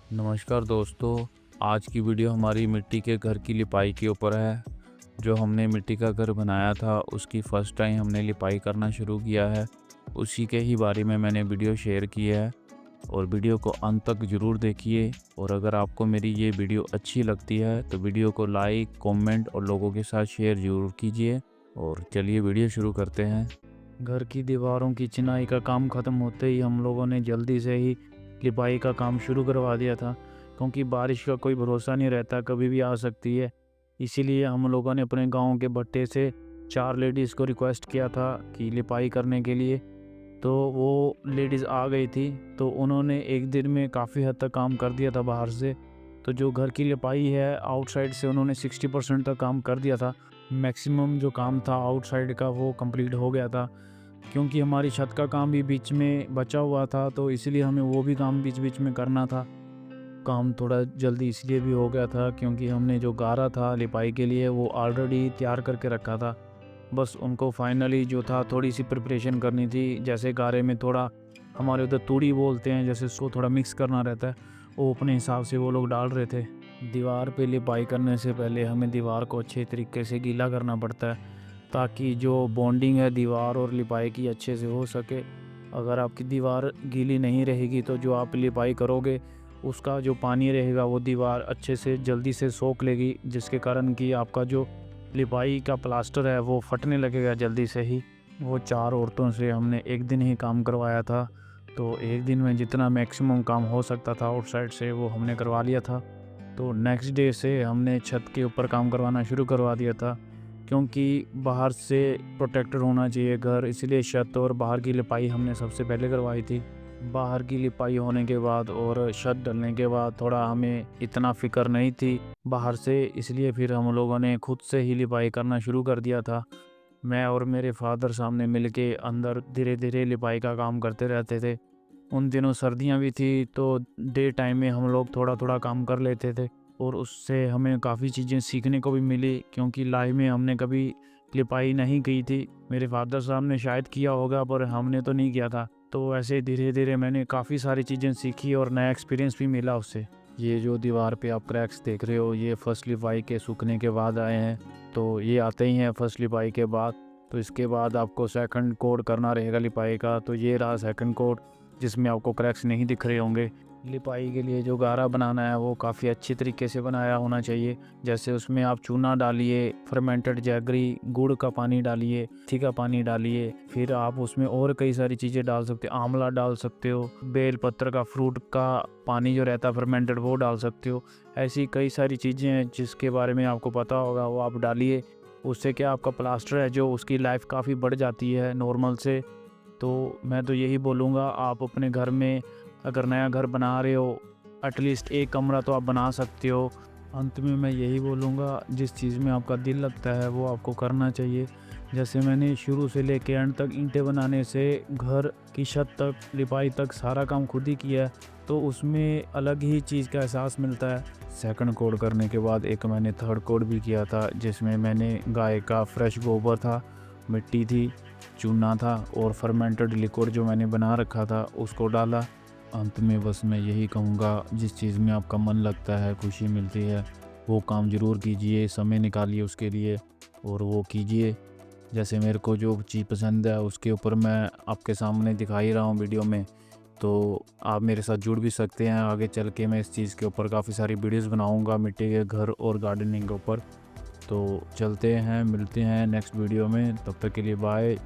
नमस्कार दोस्तों। आज की वीडियो हमारी मिट्टी के घर की लिपाई के ऊपर है। जो हमने मिट्टी का घर बनाया था उसकी फ़र्स्ट टाइम हमने लिपाई करना शुरू किया है, उसी के ही बारे में मैंने वीडियो शेयर की है। और वीडियो को अंत तक ज़रूर देखिए। और अगर आपको मेरी ये वीडियो अच्छी लगती है तो वीडियो को लाइक, कमेंट और लोगों के साथ शेयर ज़रूर कीजिए। और चलिए वीडियो शुरू करते हैं। घर की दीवारों की चिनाई का काम ख़त्म होते ही हम लोगों ने जल्दी से ही लिपाई का काम शुरू करवा दिया था, क्योंकि बारिश का कोई भरोसा नहीं रहता, कभी भी आ सकती है। इसीलिए हम लोगों ने अपने गांव के भट्टे से 4 लेडीज़ को रिक्वेस्ट किया था कि लिपाई करने के लिए। तो वो लेडीज़ आ गई थी, तो उन्होंने एक दिन में काफ़ी हद तक काम कर दिया था बाहर से। तो जो घर की लिपाई है आउटसाइड से उन्होंने 60% तक काम कर दिया था। मैक्सिमम जो काम था आउटसाइड का वो कंप्लीट हो गया था, क्योंकि हमारी छत का काम भी बीच में बचा हुआ था, तो इसलिए हमें वो भी काम बीच बीच में करना था। काम थोड़ा जल्दी इसलिए भी हो गया था क्योंकि हमने जो गारा था लिपाई के लिए वो ऑलरेडी तैयार करके रखा था। बस उनको फाइनली जो था थोड़ी सी प्रिपरेशन करनी थी। जैसे गारे में थोड़ा हमारे उधर तूड़ी बोलते हैं, जैसे उसको थोड़ा मिक्स करना रहता है, वो अपने हिसाब से वो लोग डाल रहे थे। दीवार पे लिपाई करने से पहले हमें दीवार को अच्छे तरीके से गीला करना पड़ता है, ताकि जो बॉन्डिंग है दीवार और लिपाई की अच्छे से हो सके। अगर आपकी दीवार गीली नहीं रहेगी तो जो आप लिपाई करोगे उसका जो पानी रहेगा वो दीवार अच्छे से जल्दी से सोख लेगी, जिसके कारण कि आपका जो लिपाई का प्लास्टर है वो फटने लगेगा जल्दी से ही। वो 4 औरतों से हमने एक दिन ही काम करवाया था, तो एक दिन में जितना मैक्सिमम काम हो सकता था आउटसाइड से वो हमने करवा लिया था। तो नेक्स्ट डे से हमने छत के ऊपर काम करवाना शुरू करवा दिया था, क्योंकि बाहर से प्रोटेक्टेड होना चाहिए घर, इसलिए छत और बाहर की लिपाई हमने सबसे पहले करवाई थी। बाहर की लिपाई होने के बाद और छत डलने के बाद थोड़ा हमें इतना फ़िक्र नहीं थी बाहर से, इसलिए फिर हम लोगों ने खुद से ही लिपाई करना शुरू कर दिया था। मैं और मेरे फादर सामने मिलके अंदर धीरे धीरे लिपाई का काम करते रहते थे। उन दिनों सर्दियाँ भी थी, तो डे टाइम में हम लोग थोड़ा थोड़ा काम कर लेते थे, और उससे हमें काफ़ी चीज़ें सीखने को भी मिली, क्योंकि लाइफ में हमने कभी लिपाई नहीं की थी। मेरे फादर साहब ने शायद किया होगा पर हमने तो नहीं किया था। तो ऐसे धीरे धीरे मैंने काफ़ी सारी चीज़ें सीखी और नया एक्सपीरियंस भी मिला उससे। ये जो दीवार पे आप क्रैक्स देख रहे हो ये फर्स्ट लिपाई के सूखने के बाद आए हैं, तो ये आते ही हैं फर्स्ट लिपाई के बाद। तो इसके बाद आपको सेकंड कोड करना रहेगा लिपाई का, तो ये रहा सेकंड कोड, जिसमें आपको क्रैक्स नहीं दिख रहे होंगे। लिपाई के लिए जो गारा बनाना है वो काफ़ी अच्छी तरीके से बनाया होना चाहिए। जैसे उसमें आप चूना डालिए, फर्मेंटेड जैगरी, गुड़ का पानी डालिए, मेथी का पानी डालिए, फिर आप उसमें और कई सारी चीज़ें डाल सकते हो, आंवला डाल सकते हो, बेल पत्र का फ्रूट का पानी जो रहता है फर्मेंटेड वो डाल सकते हो। ऐसी कई सारी चीज़ें हैं जिसके बारे में आपको पता होगा, वो आप डालिए। उससे क्या आपका प्लास्टर है जो उसकी लाइफ काफ़ी बढ़ जाती है नॉर्मल से। तो मैं तो यही बोलूँगा, आप अपने घर में अगर नया घर बना रहे हो एटलीस्ट एक कमरा तो आप बना सकते हो। अंत में मैं यही बोलूँगा, जिस चीज़ में आपका दिल लगता है वो आपको करना चाहिए। जैसे मैंने शुरू से लेके एंड तक ईंटें बनाने से घर की छत तक, लिपाई तक सारा काम खुद ही किया है, तो उसमें अलग ही चीज़ का एहसास मिलता है। सेकंड कोड करने के बाद एक मैंने थर्ड कोड भी किया था, जिसमें मैंने गाय का फ्रेश गोबर था, मिट्टी थी, चूना था और फर्मेंटेड लिक्विड जो मैंने बना रखा था उसको डाला। अंत में बस मैं यही कहूँगा, जिस चीज़ में आपका मन लगता है, खुशी मिलती है, वो काम ज़रूर कीजिए, समय निकालिए उसके लिए और वो कीजिए। जैसे मेरे को जो चीज़ पसंद है उसके ऊपर मैं आपके सामने दिखा ही रहा हूँ वीडियो में, तो आप मेरे साथ जुड़ भी सकते हैं। आगे चल के मैं इस चीज़ के ऊपर काफ़ी सारी वीडियोस बनाऊँगा, मिट्टी के घर और गार्डनिंग के ऊपर। तो चलते हैं, मिलते हैं नेक्स्ट वीडियो में, तब तक के लिए बाय।